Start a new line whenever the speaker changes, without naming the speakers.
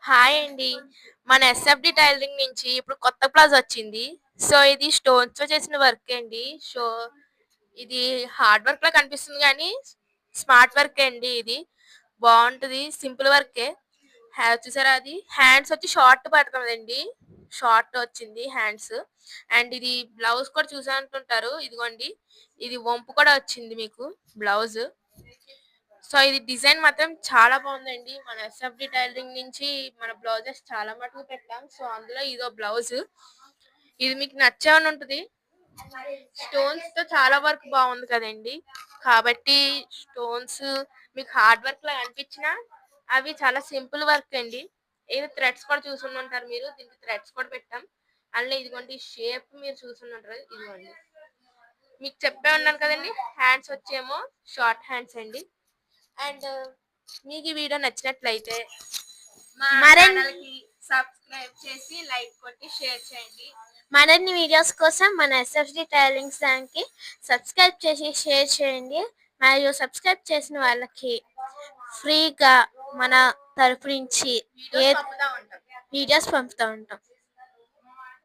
Hi అండి. మన SFD tailoring నుంచి ఇప్పుడు కొత్త ప్లాజో వచ్చింది. సో, ఇది స్టోన్స్‌తో చేసిన వర్క్ అండి. సో, ఇది హార్డ్ వర్క్‌లా కనిపిస్తుంది గానీ, స్మార్ట్ వర్కే అండి ఇది. బావుంటది. సింపుల్ వర్కే. చూసారా అది? హ్యాండ్స్ వచ్చి షార్ట్ పడతదండి. షార్ట్ వచ్చింది హ్యాండ్స్. అండ్ ఇది బ్లౌజ్ కూడా చూసే ఉంటుంటారు. ఇదిగోండి. ఇది వంపు కూడా వచ్చింది మీకు బ్లౌజ్. సో, ఇది డిజైన్ మాత్రం చాలా బావుందండి. మన ఎస్ఎఫ్‌డి టైలరింగ్ నుంచి మన బ్లౌజెస్ చాలా మటుకు పెట్టాం. సో, అందులో ఇదో బ్లౌజు. ఇది మీకు నచ్చే ఉంటది. స్టోన్స్‌తో చాలా వర్క్ బావుంది కదండీ! కాబట్టి స్టోన్స్ మీకు హార్డ్ వర్క్‌లా అనిపించినా, అవి చాలా సింపుల్ వర్క్ అండి. ఏదో థ్రెడ్స్ కూడా చూసుండుంటారు మీరు. దీనికి థ్రెడ్స్ కూడా పెట్టాం. అందులో ఇదిగోండి షేప్ మీరు చూసుండుంటారు. ఇదిగోండి. మీకు చెప్పే ఉన్నాను కదండీ! హ్యాండ్స్ వచ్చేమో షార్ట్ హ్యాండ్స్ అండి. అండ్ మీకు ఈ వీడియో నచ్చినట్లయితే మా ఛానల్‌కి సబ్స్క్రైబ్ చేసి లైక్ కొట్టి షేర్ చేయండి.
మరిన్ని వీడియోస్ కోసం మన ఎస్ఎఫ్డి టైలింగ్ ఛానల్కి సబ్స్క్రైబ్ చేసి షేర్ చేయండి. మరియు సబ్స్క్రైబ్ చేసిన వాళ్ళకి ఫ్రీగా మన తరపు నుంచి
వీడియోస్ పంపుతా ఉంటాం.
వీడియోస్ పంపుతూ ఉంటాం.